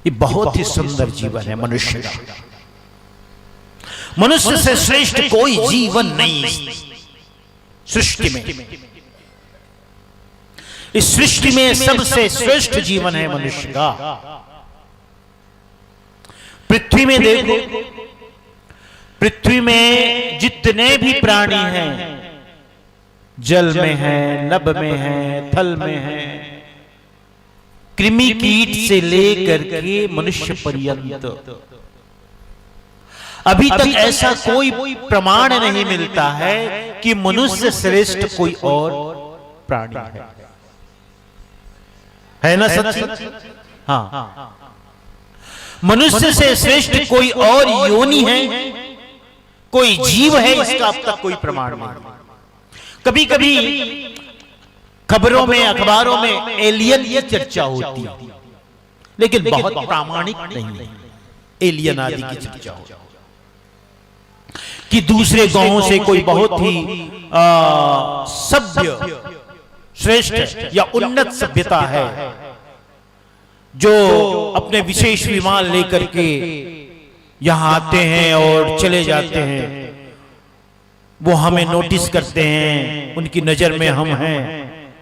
ये बहुत ही सुंदर जीवन है मनुष्य का। मनुष्य से श्रेष्ठ कोई जीवन नहीं सृष्टि में। इस सृष्टि में सबसे श्रेष्ठ जीवन है मनुष्य का। पृथ्वी में देखो, पृथ्वी में जितने भी प्राणी हैं, जल में है, नभ में है, थल में है, कृमि कीट से लेकर के मनुष्य पर्यंत, अभी तक ऐसा कोई प्रमाण नहीं मिलता है कि मनुष्य श्रेष्ठ कोई और प्राणी है ना सच? हाँ, मनुष्य से श्रेष्ठ कोई और योनि है, कोई जीव है, इसका अब तक कोई प्रमाण नहीं। कभी कभी खबरों में, अखबारों में एलियन की चर्चा होती है, लेकिन बहुत प्रामाणिक नहीं है एलियन आदि की चर्चा हो, कि दूसरे गांवों से कोई बहुत ही सभ्य, श्रेष्ठ या उन्नत सभ्यता है, जो अपने विशेष विमान लेकर के यहां आते हैं और चले जाते हैं, वो हमें नोटिस करते हैं, उनकी नजर में हम हैं,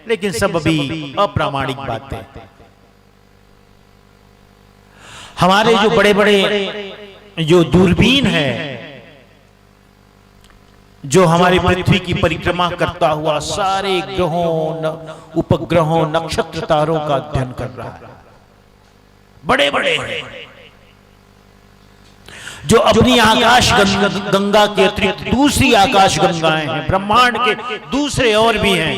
लेकिन सब अभी अप्रामाणिक बातें। हमारे जो बड़े बड़े जो दूरबीन है, जो हमारी पृथ्वी की परिक्रमा करता हुआ सारे ग्रहों, उपग्रहों, नक्षत्र, तारों का अध्ययन कर रहा है, बड़े बड़े हैं, जो अपनी आकाश गंगा के अतिरिक्त दूसरी आकाश गंगाएं हैं, ब्रह्मांड के दूसरे और भी हैं,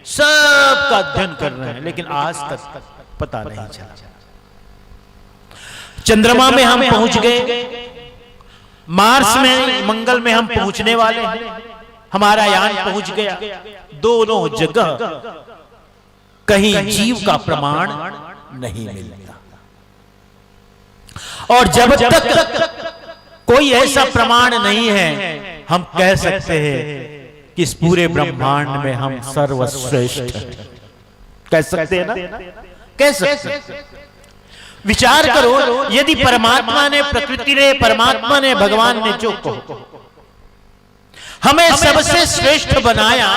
सब का अध्ययन कर रहे हैं, लेकिन आज तक पता नहीं चला। चंद्रमा में हम पहुंच गए, मार्स में, मंगल में हम पहुंचने वाले हैं, हमारा यान पहुंच गया, दोनों जगह कहीं जीव का प्रमाण नहीं मिलता। और जब तक कोई ऐसा प्रमाण नहीं है, हम कह सकते हैं कि इस पूरे ब्रह्मांड में हम सर्वश्रेष्ठ हैं। कह सकते हैं ना? कह सकते हैं। विचार करो, यदि परमात्मा ने, प्रकृति ने, परमात्मा ने, भगवान ने जो कहो हमें सबसे श्रेष्ठ बनाया,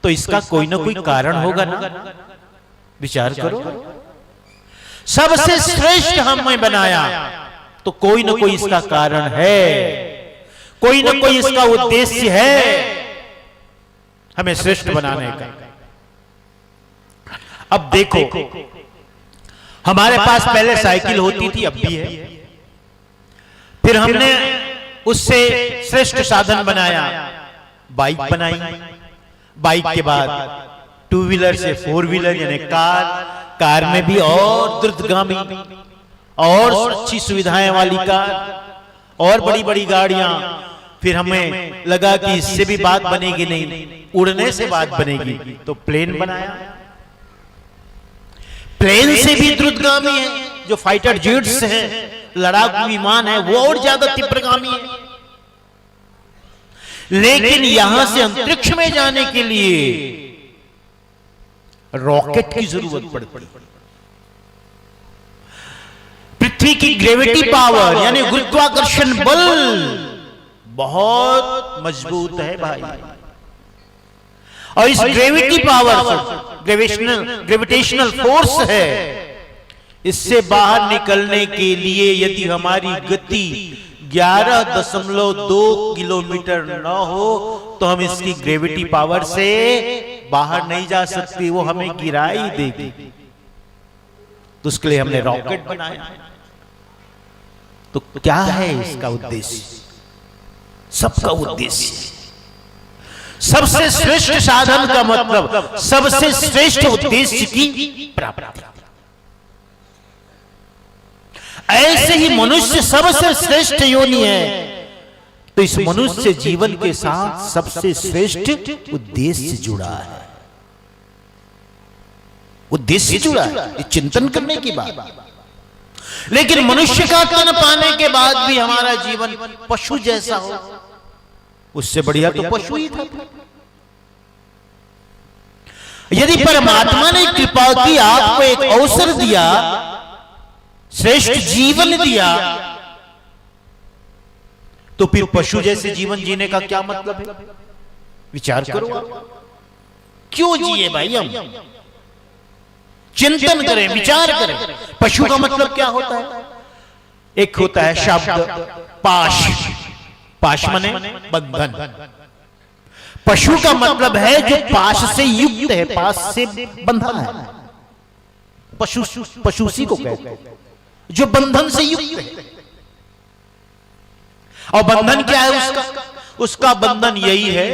तो इसका कोई ना कोई कारण होगा ना? विचार करो, सबसे श्रेष्ठ हमें बनाया तो कोई ना कोई इसका कारण है, कोई ना कोई इसका उद्देश्य है हमें श्रेष्ठ बनाने का। अब देखो, हमारे पास पहले साइकिल होती थी, अब भी है, फिर हमने उससे श्रेष्ठ साधन बनाया, बाइक बनाई, बाइक के बाद टू व्हीलर से फोर व्हीलर यानी कार, कार में भी और द्रुतगामी और अच्छी सुविधाएं वाली कार और बड़ी बड़ी गाड़ियां, फिर हमें लगा कि इससे भी बात बनेगी नहीं, उड़ने से बात बनेगी, तो प्लेन बनाया। प्लेन से भी द्रुतगामी है, जो फाइटर जेट्स हैं, लड़ाकू विमान है, वो और ज्यादा तीव्रगामी है। लेकिन यहां से अंतरिक्ष में जाने के लिए रॉकेट की जरूरत पड़ती है। पृथ्वी की ग्रेविटी पावर यानी गुरुत्वाकर्षण बल बहुत मजबूत है भाई, और इस ग्रेविटी पावर, ग्रेविटेशनल फोर्स है, इससे बाहर निकलने के लिए यदि हमारी गति 11.2 किलोमीटर न हो तो हम इसकी ग्रेविटी पावर से बाहर नहीं जा सकती, वो हमें गिरा ही देगी। तो उसके लिए हमने रॉकेट बनाया। तो क्या है इसका उद्देश्य? सबका उद्देश्य, सबसे श्रेष्ठ साधन का मतलब सबसे श्रेष्ठ उद्देश्य की प्राप्ति। ऐसे ही मनुष्य सबसे श्रेष्ठ योनि है, तो इस मनुष्य जीवन के साथ सबसे श्रेष्ठ उद्देश्य जुड़ा है, उद्देश्य जुड़ा है, ये चिंतन करने की बात। लेकिन मनुष्य का तन पाने के बाद भी हमारा जीवन पशु जैसा हो, उससे बढ़िया तो पशु ही था। यदि परमात्मा ने कृपा की, आपको एक अवसर दिया श्रेष्ठ जीवन दिया, तो फिर पशु जैसे जीवन जीने का क्या मतलब है? विचार करो आप। क्यों जिए भाई हम? चिंतन करें, विचार करें। पशु का मतलब क्या होता है? एक होता है शब्द पाश, पाश माने बंधन। पशु का मतलब है जो पाश से युक्त है, पाश से बंधा है। पशु पशुसी को कहते हैं जो बंधन से युक्त है। और बंधन क्या है उसका? उसका बंधन यही है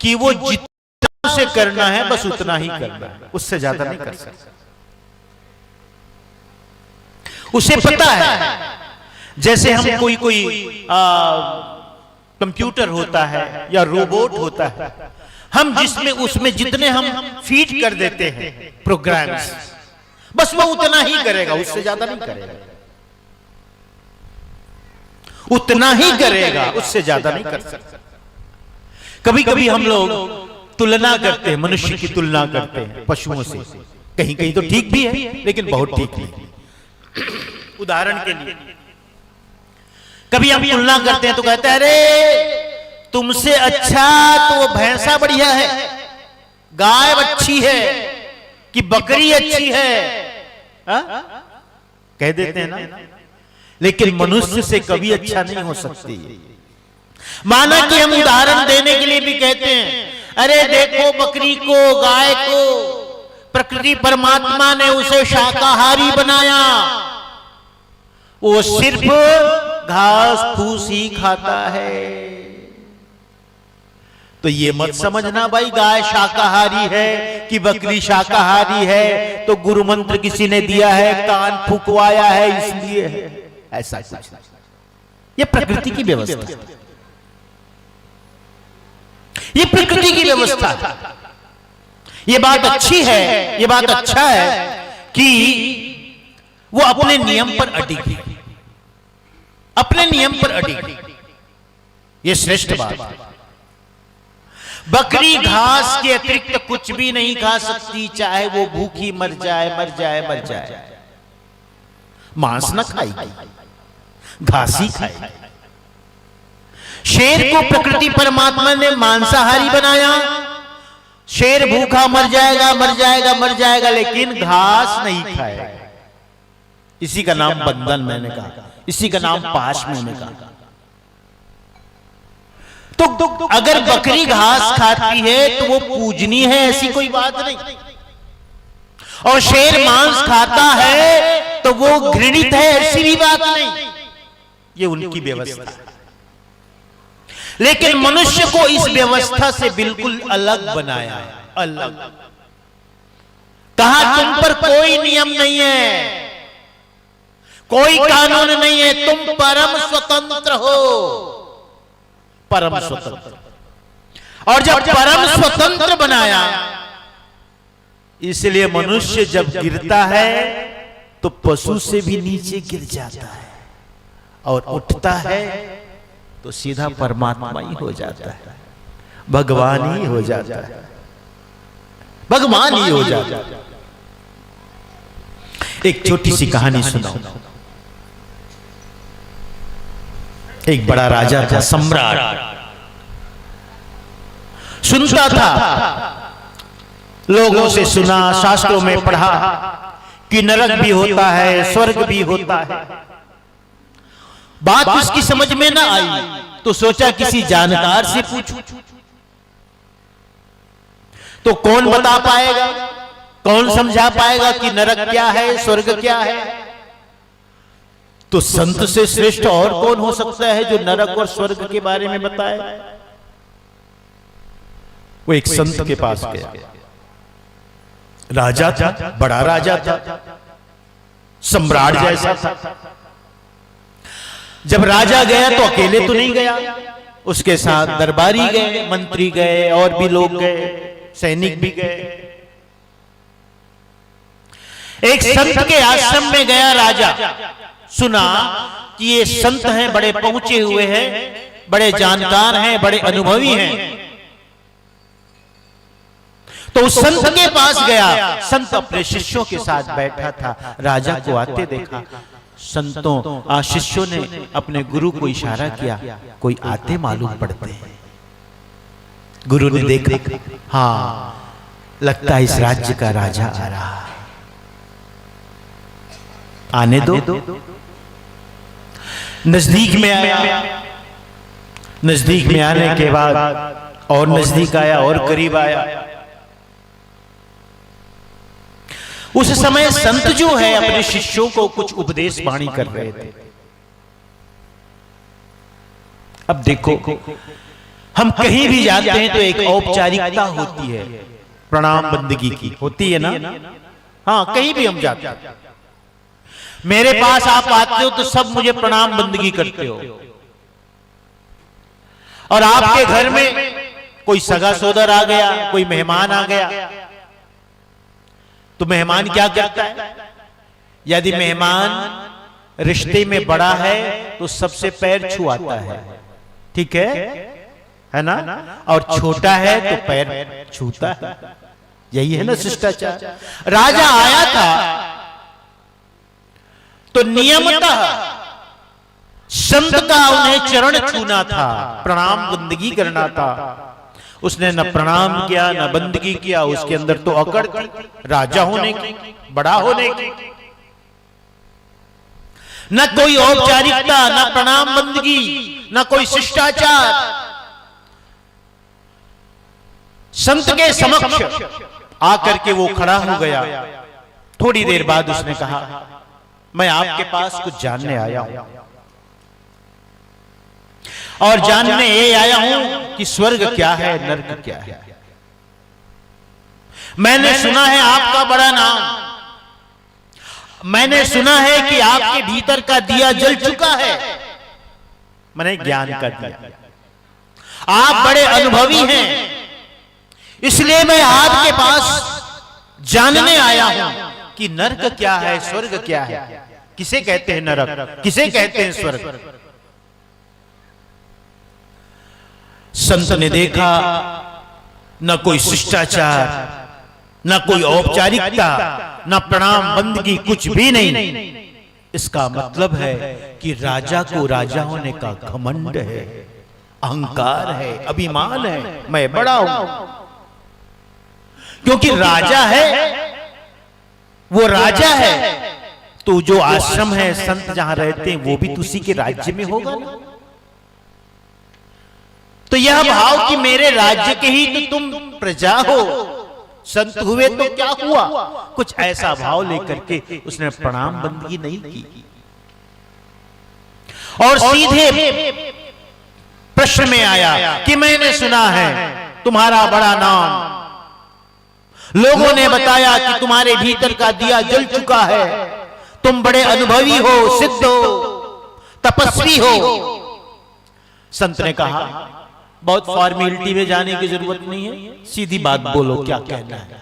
कि वो जितना उसे करना है बस उतना ही करना है, उससे ज्यादा नहीं कर सकता। उसे पता है, जैसे हम कोई कंप्यूटर होता है या रोबोट होता है, हम जिसमें उसमें जितने हम फीड कर देते हैं प्रोग्राम्स, बस वो उतना ही करेगा, उससे ज्यादा नहीं करेगा। उतना ही करेगा, उससे ज्यादा नहीं कर सकता। कभी कभी हम लोग तुलना करते हैं, मनुष्य की तुलना करते हैं पशुओं से। कहीं कहीं तो ठीक भी है, लेकिन बहुत ठीक नहीं। उदाहरण के लिए कभी हम तुलना करते हैं तो कहते हैं अरे तुमसे अच्छा तो वो भैंसा बढ़िया है, गाय अच्छी है कि बकरी अच्छी है, कह देते हैं ना। लेकिन मनुष्य से कभी अच्छा नहीं हो सकती। माना कि हम उदाहरण देने के लिए भी कहते हैं अरे देखो बकरी को, गाय को प्रकृति परमात्मा ने उसे शाकाहारी बनाया, वो सिर्फ घास फूस ही खाता है। तो ये मत समझना भाई गाय शाकाहारी है कि बकरी शाकाहारी है तो गुरु मंत्र किसी ने दिया है, कान फुकवाया है इसलिए है, ऐसा कुछ। ये प्रकृति की व्यवस्था, ये प्रकृति की व्यवस्था है। ये बात अच्छी है, ये बात अच्छा है कि वो अपने नियम पर अडिग है, अपने नियम पर अडिग। ये श्रेष्ठ बात है। बकरी घास के अतिरिक्त कुछ भी नहीं खा सकती, चाहे वो भूखी मर जाए मर जाए मर जाए, मांस न खाएगी, घास ही खाएगी। शेर को प्रकृति परमात्मा ने मांसाहारी बनाया, शेर भूखा मर जाएगा मर जाएगा मर जाएगा, लेकिन घास नहीं खाएगा। इसी का नाम बंधन मैंने कहा, इसी का नाम पाश मैंने कहा। तो अगर बकरी घास खाती है तो वो पूजनीय है, ऐसी कोई बात नहीं। और शेर मांस खाता है तो वो घृणित है, ऐसी भी बात नहीं। ये उनकी व्यवस्था है। लेकिन मनुष्य को इस व्यवस्था से बिल्कुल अलग बनाया है, अलग। कहा तुम पर कोई नियम नहीं है, कोई कानून नहीं है, तुम परम स्वतंत्र हो, परम स्वतंत्र। और जब परम स्वतंत्र बनाया, इसलिए मनुष्य जब गिरता है तो पशु से भी नीचे गिर जाता है, और उठता है तो सीधा परमात्मा ही हो जाता है, भगवान ही हो जाता है, भगवान ही हो जाता है। एक छोटी सी कहानी सुनाओ। एक बड़ा राजा था, सम्राट। सुनता था, लोगों से सुना, शास्त्रों में पढ़ा कि नरक भी होता है, स्वर्ग भी होता है। बात उसकी समझ में ना आई तो सोचा किसी जानकार से पूछूं। तो कौन बता पाएगा, कौन समझा पाएगा कि नरक क्या है, स्वर्ग क्या है? तो संत से श्रेष्ठ और कौन हो सकता है जो नरक और स्वर्ग के बारे में बताए? वो एक संत के पास गया। राजा था, बड़ा राजा था, सम्राट जैसा था। जब राजा गया तो अकेले तो नहीं गया, उसके साथ दरबारी गए, मंत्री गए, और भी लोग गए, सैनिक भी गए। एक संत के आश्रम में गया राजा, सुना कि ये संत हैं, बड़े पहुंचे हुए हैं, बड़े जानकार हैं, बड़े अनुभवी हैं। तो उस संत के पास गया। संत अपने शिष्यों के साथ बैठा था, राजा को आते देखा। संतों शिष्यों ने अपने गुरु को इशारा किया, कोई आते मालूम पड़ते हैं। गुरु ने देखा, हाँ लगता है इस राज्य का राजा आ रहा है, आने दो। नजदीक में आया, नजदीक में आने के बाद और नजदीक आया और करीब आया। उस समय संत जो है अपने शिष्यों को कुछ उपदेश वाणी कर रहे थे। अब देखो, हम कहीं भी जाते हैं तो एक औपचारिकता होती है, प्रणाम बंदगी की होती है ना। हाँ, कहीं भी हम जाते हैं, मेरे पास आप आते हो तो सब मुझे प्रणाम बंदगी करते हो। और आपके घर में कोई सगा सोदर आ गया, कोई मेहमान आ गया, तो मेहमान क्या करता है? यदि मेहमान रिश्ते में बड़ा है तो सबसे पैर छुआता है, ठीक है ना? और छोटा है तो पैर छूता है। यही है ना शिष्टाचार। राजा आया था तो नियमतः संत का उन्हें चरण छूना था, प्रणाम बंदगी करना था। उसने न प्रणाम किया न बंदगी किया। उसके अंदर तो अकड़ थी, राजा होने की, बड़ा होने की। न कोई औपचारिकता, न प्रणाम बंदगी, न कोई शिष्टाचार। संत के समक्ष आकर के वो खड़ा हो गया। थोड़ी देर बाद उसने कहा, मैं आपके पास कुछ जानने आया हूं, और जानने ये आया हूं कि स्वर्ग क्या है, नरक क्या है। मैंने सुना है आपका बड़ा नाम, मैंने सुना है कि आपके भीतर का दिया जल चुका है, मैंने ज्ञान का दिया। आप बड़े अनुभवी हैं, इसलिए मैं आपके पास जानने आया हूं कि नरक क्या है, स्वर्ग क्या है। किसे कहते हैं नरक, किसे कहते हैं स्वर्ग? संत ने देखा न कोई शिष्टाचार, न कोई औपचारिकता, न प्रणाम बंदगी, कुछ भी नहीं। इसका मतलब है कि राजा को राजा होने का घमंड है, अहंकार है, अभिमान है, मैं बड़ा हूं। क्योंकि राजा है, वो राजा है, तो जो आश्रम है, संत जहां रहते हैं, वो भी तो उसी के राज्य में होगा ना। तो यह भाव कि मेरे राज्य के ही तो तुम प्रजा हो, संत हुए तो क्या हुआ, कुछ ऐसा भाव लेकर के उसने प्रणाम बंदगी नहीं की। और सीधे प्रश्न में आया कि मैंने सुना है तुम्हारा बड़ा नाम, लोगों ने बताया कि तुम्हारे भीतर का दिया जल चुका है, तुम बड़े अनुभवी हो, सिद्ध हो, तपस्वी हो। संत ने कहा, बहुत फॉर्मेलिटी में जाने की जरूरत नहीं है, सीधी बात बोलो, क्या कहना है,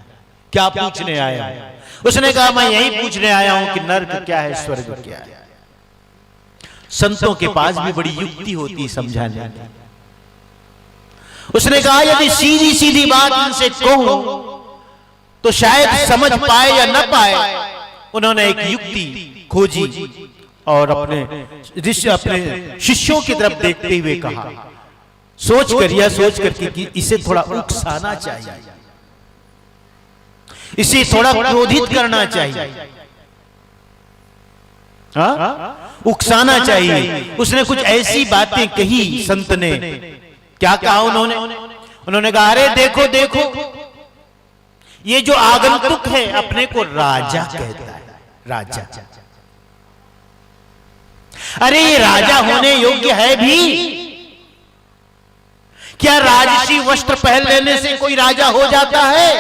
क्या पूछने आया है? उसने कहा, मैं यही पूछने आया हूं कि नरक क्या है, स्वर्ग क्या है। संतों के पास भी बड़ी युक्ति होती समझाने की। उसने कहा, यदि सीधी सीधी बात इनसे कहूं तो शायद समझ पाए या न पाए। उन्होंने एक युक्ति खोजी और अपने शिष्यों की तरफ देखते हुए कहा, सोच करके कि इसे थोड़ा उकसाना चाहिए, इसे थोड़ा क्रोधित करना चाहिए, उकसाना चाहिए। उसने कुछ ऐसी बातें कही, संत ने क्या कहा, उन्होंने कहा, अरे देखो देखो, ये जो आगंतुक है अपने को राजा कहता है, राजा। अरे ये राजा होने योग्य है भी? क्या राजसी वस्त्र पहन लेने से कोई राजा हो जाता है?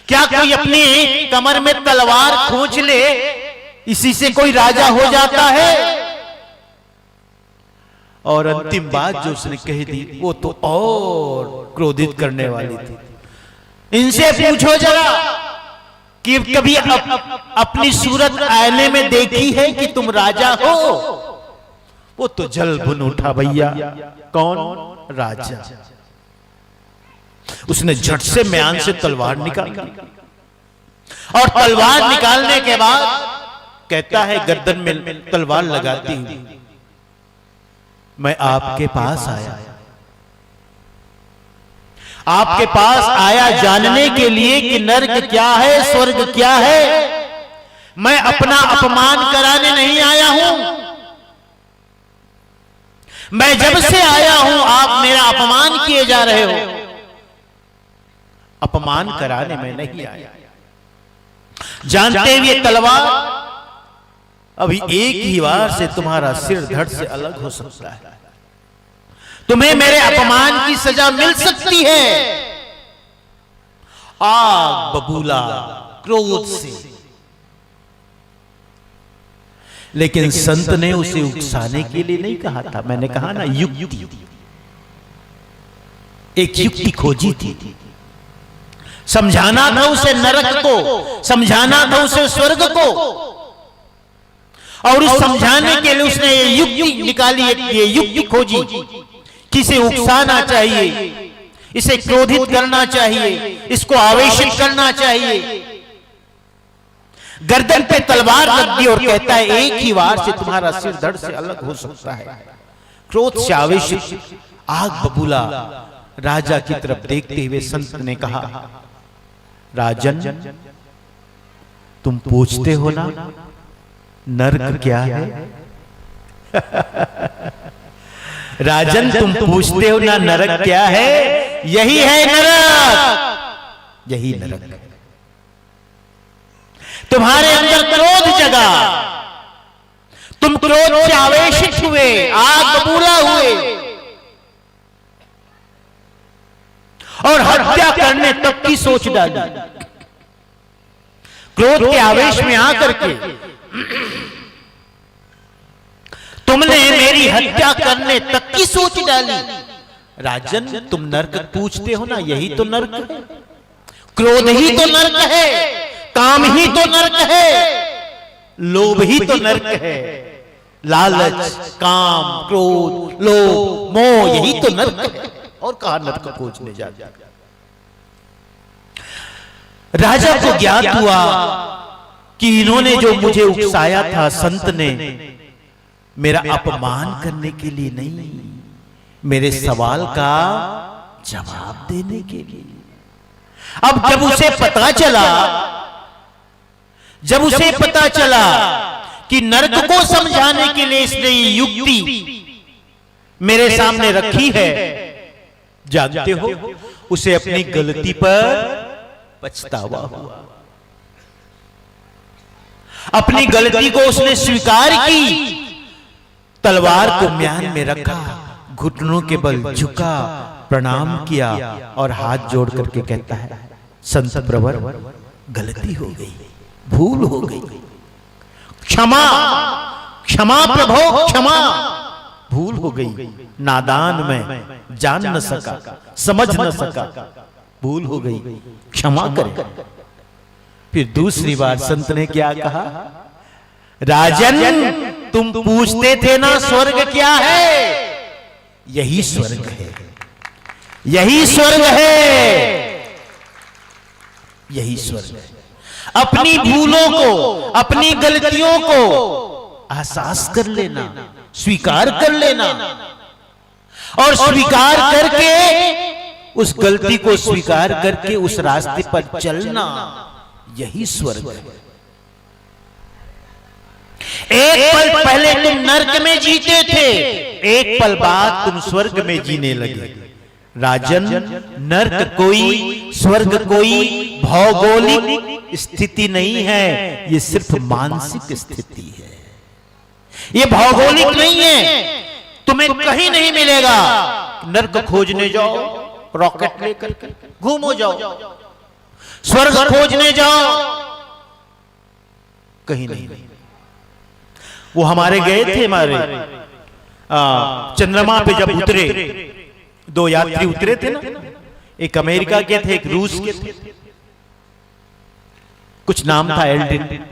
क्या कोई अपनी कमर में तलवार खींच ले, इसी से कोई राजा हो जाता है? और अंतिम बात जो उसने कही थी, वो तो और क्रोधित करने वाली थी। इनसे पूछो जरा कि कभी अपनी सूरत आईने में देखी है कि तुम राजा हो? वो तो जल भुन उठा भैया, कौन? राजा। उसने झट से म्यान से तलवार निकाल ली और तलवार निकालने के बाद कहता है गर्दन में तलवार लगाती हुई, मैं आपके पास आया, आपके पास आया जानने के लिए कि नर्क क्या है, स्वर्ग क्या है। मैं अपना अपमान कराने नहीं आया हूं। मैं जब से आया हूं आप मेरा अपमान किए जा रहे हो। अपमान कराने में नहीं आया। जानते हुए तलवार अभी एक ही वार से तुम्हारा सिर धड़ से अलग हो सकता है। तुम्हें मेरे अपमान की सजा मिल सकती है। आग बबूला क्रोध से, लेकिन संत ने उसे उकसाने के लिए नहीं कहा था। मैंने कहा ना युक्ति, एक युक्ति खोजी थी। समझाना था उसे नरक को, समझाना था उसे स्वर्ग को, और उस समझाने के लिए उसने ये युक्ति निकाली, ये युक्ति खोजी कि इसे उकसाना चाहिए, इसे क्रोधित करना चाहिए, इसको आवेशित करना चाहिए। गर्दन पे तलवार लग दी और कहता है एक ही वार से तुम्हारा सिर धड़ से अलग हो सकता है। क्रोध से आवेशित आग बबूला राजा की तरफ देखते हुए संत ने कहा, राजन तुम पूछते हो ना नर्क क्या है? राजन तुम पूछते हो ना नरक क्या है? यही है नरक, यही नरक है। तुम्हारे अंदर क्रोध जगा, तुम क्रोध से आवेशित हुए, आग बबूला हुए और हत्या करने तक की सोच डाली। क्रोध के आवेश में आकर के तुमने मेरी हत्या करने तक की सोच डाली। राजन तुम नरक पूछते हो ना, यही तो नरक है। क्रोध ही तो नरक है, काम ही तो नरक है, लोभ ही तो नरक है। लालच, काम, क्रोध, लोभ, मोह यही तो नरक है। और कहां नरक खोजने जाते। राजा को ज्ञात हुआ कि इन्होंने जो मुझे उकसाया था संत ने, मेरा अपमान करने के लिए नहीं, मेरे सवाल का जवाब देने के लिए। अब जब उसे पता चला, जब उसे पता चला कि नरक को समझाने के लिए इसने ये युक्ति मेरे सामने रखी है, जानते हो उसे अपनी गलती पर पछतावा हुआ। अपनी गलती को उसने स्वीकार की, तलवार को म्यान में रखा, घुटनों के बल झुका, प्रणाम किया और हाथ जोड़ करके कहता है, संत प्रवर गलती हो गई, भूल हो गई, क्षमा क्षमा प्रभो क्षमा, भूल हो गई, नादान में जान न सका, समझ न सका, भूल हो गई, क्षमा करें। फिर दूसरी बार संत ने क्या कहा, राजन तुम पूछते थे ना स्वर्ग क्या है? यही स्वर्ग है, यही स्वर्ग है, यही स्वर्ग है। अपनी भूलों को, अपनी गलतियों को एहसास कर लेना, स्वीकार कर लेना और स्वीकार करके उस गलती को स्वीकार करके उस रास्ते पर चलना, यही स्वर्ग है। एक पल पहले तुम नर्क में जीते थे, एक पल बाद तुम स्वर्ग में जीने लगे। राजन नर्क कोई, स्वर्ग कोई भौगोलिक स्थिति नहीं है, ये सिर्फ मानसिक स्थिति है। ये भौगोलिक नहीं है। तुम्हें कहीं नहीं मिलेगा। नर्क खोजने जाओ, रॉकेट लेकर घूमो जाओ, स्वर्ग खोजने जाओ, कहीं नहीं। वो हमारे गए थे, हमारे चंद्रमा पे जब उतरे, दो यात्री उतरे थे ना, एक अमेरिका के थे, एक रूस के थे, कुछ नाम था एल्ड्रिन,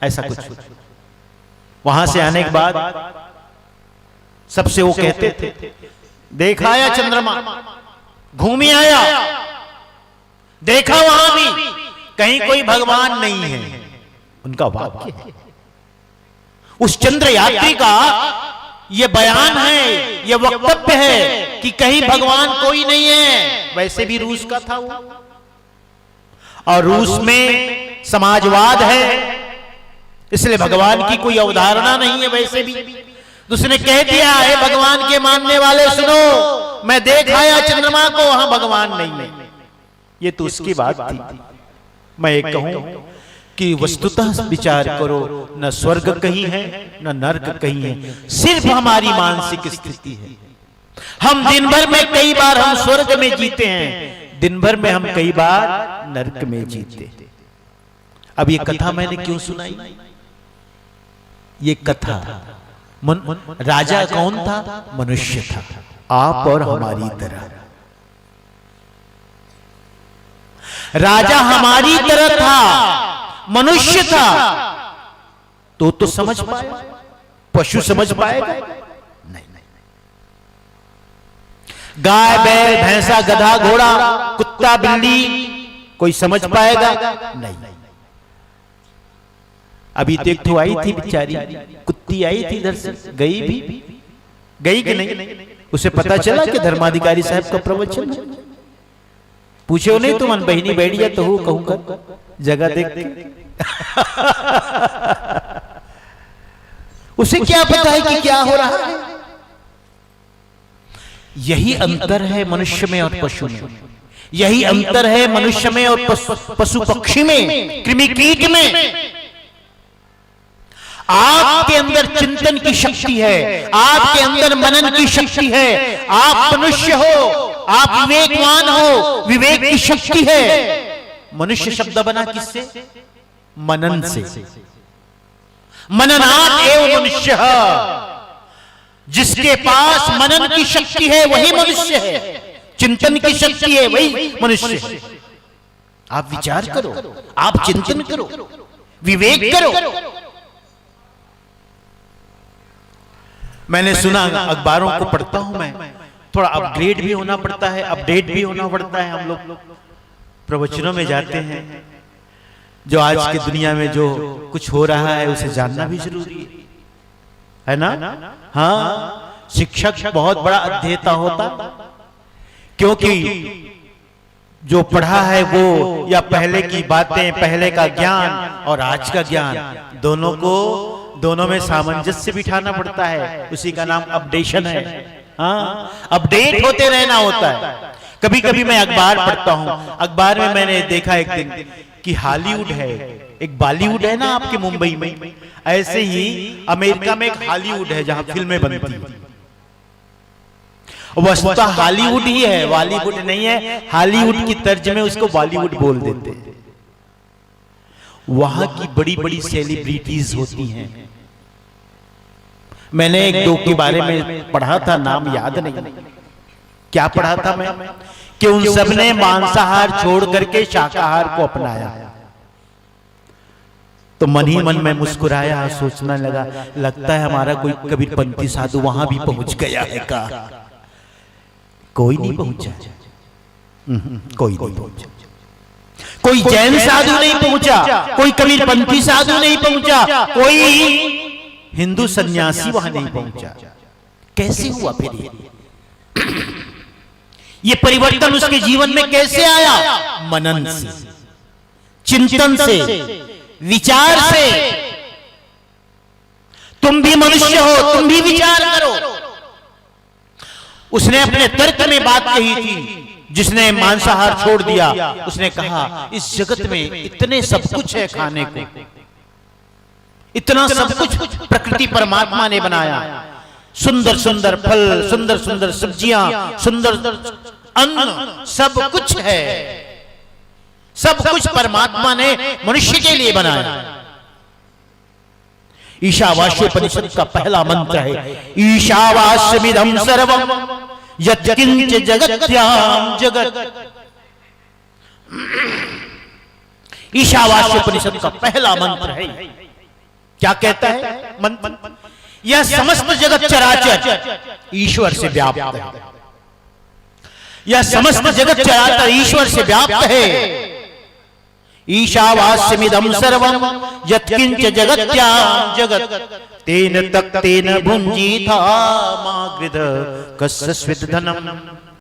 ऐसा कुछ। वहां से आने के बाद सबसे वो कहते थे, देखा आया चंद्रमा, घूमी आया, देखा वहां भी कहीं कोई भगवान नहीं है। उनका वाक्य है, उस चंद्र यात्री का यह बयान है, यह वक्तव्य है कि कहीं भगवान कोई नहीं है। वैसे भी रूस का था वो, और रूस में समाजवाद है, इसलिए भगवान की कोई अवधारणा नहीं है। वैसे भी उसने कह दिया है, भगवान के मानने वाले सुनो, मैं देख आया चंद्रमा को, वहां भगवान नहीं है। ये तो उसकी बात थी। मैं एक कहूं कि वस्तुतः विचार करो, न स्वर्ग कहीं है न नरक कहीं है, सिर्फ हमारी मानसिक स्थिति है। हम दिन भर में कई बार हम स्वर्ग में जीते हैं, दिन भर में हम कई बार नरक में जीते। अब ये कथा मैंने क्यों सुनाई? ये कथा राजा कौन था? मनुष्य था, आप और हमारी तरह। राजा हमारी तरह था, मनुष्य था, तो समझ पाए? पशु समझ पाएगा? नहीं। गाय बैल भैंसा गधा घोड़ा कुत्ता बिल्ली कोई समझ पाएगा? नहीं। अभी तो एक आई थी बेचारी, कुत्ती आई थी इधर से, गई कि नहीं? उसे पता चला कि धर्माधिकारी साहब का प्रवचन है। पूछो नहीं तो मन बहनी बैठ जा तो कहूंगा जगह देख के। उसे क्या पता है कि क्या हो रहा है? यही अंतर है मनुष्य में और पशु में, यही अंतर है मनुष्य में और पशु पक्षी में, कृमि कीट में। आपके अंदर चिंतन की शक्ति है, आपके अंदर मनन की शक्ति है। आप मनुष्य हो, आप विवेकवान हो, विवेक की शक्ति है। मनुष्य शब्द बना किससे? मनन से। मननात् एव मनुष्य, जिसके पास मनन की शक्ति है वही मनुष्य है, चिंतन की शक्ति है वही मनुष्य है। आप विचार करो, आप चिंतन करो, विवेक करो। मैंने सुना, अखबारों को पढ़ता हूं मैं, थोड़ा अपग्रेड भी होना पड़ता है, अपडेट भी होना पड़ता है। हम लोग प्रवचनों में जाते हैं, जो आज की दुनिया में जो कुछ हो रहा है उसे जानना भी जरूरी है ना? हाँ, शिक्षक बहुत बड़ा अध्येता होता, क्योंकि जो पढ़ा है वो, या पहले की बातें, पहले का ज्ञान और आज का ज्ञान, दोनों में सामंजस्य बिठाना पड़ता है। उसी का नाम अपडेशन है। हाँ, अपडेट होते रहना होता है। कभी कभी मैं अखबार पढ़ता हूं, अखबार में मैंने देखा एक दिन कि हॉलीवुड है, एक बॉलीवुड है ना आपके मुंबई में, ऐसे ही अमेरिका में एक हॉलीवुड है जहां फिल्में बनती हैं। वस्तुतः हॉलीवुड ही है, बॉलीवुड नहीं है। हॉलीवुड की तर्ज में उसको बॉलीवुड बोल देते हैं। वहां की बड़ी बड़ी सेलिब्रिटीज होती हैं। मैंने एक दो के बारे में पढ़ा था, नाम याद नहीं, क्या पढ़ा था मैं, कि उन सब ने मांसाहार छोड़ करके शाकाहार को अपनाया। तो मन ही मन में मुस्कुराया, सोचने लगा, लगता है हमारा कोई कबीरपंथी साधु वहां भी पहुंच गया है का? कोई नहीं पहुंचा, कोई नहीं पहुंचा, कोई जैन साधु नहीं पहुंचा, कोई कबीरपंथी साधु नहीं पहुंचा, कोई हिंदू सन्यासी वहां नहीं पहुंचा। कैसे हुआ फिर ये परिवर्तन उसके जीवन में कैसे आया? मनन से, चिंतन से, विचार से। तुम भी मनुष्य हो, तुम भी विचार करो। उसने अपने तर्क में बात कही थी, जिसने मांसाहार छोड़ दिया, उसने कहा इस जगत में इतने सब कुछ है खाने को, इतना सब कुछ प्रकृति परमात्मा ने बनाया। सुंदर सुंदर फल, सुंदर सुंदर सब्जियां, सुंदर अन्न, सब कुछ है। सब कुछ परमात्मा ने मनुष्य के लिए बनाया। ईशावास्योपनिषद का पहला मंत्र है, ईशावास्यमिदं सर्वं यत्किंच जगत्याम जगत्। ईशावास्योपनिषद का पहला मंत्र है। क्या कहता है मंत्र? यह समस्त जगत चराचर ईश्वर से व्याप्त है। यह समस्त जगत चराचर ईश्वर से व्याप्त है। ईशावास्यमिदं सर्वं यत्किंच जगत्यां जगत् तेन तक्तेन भुंजीथा मा गृध कस्य स्विद् धनम्।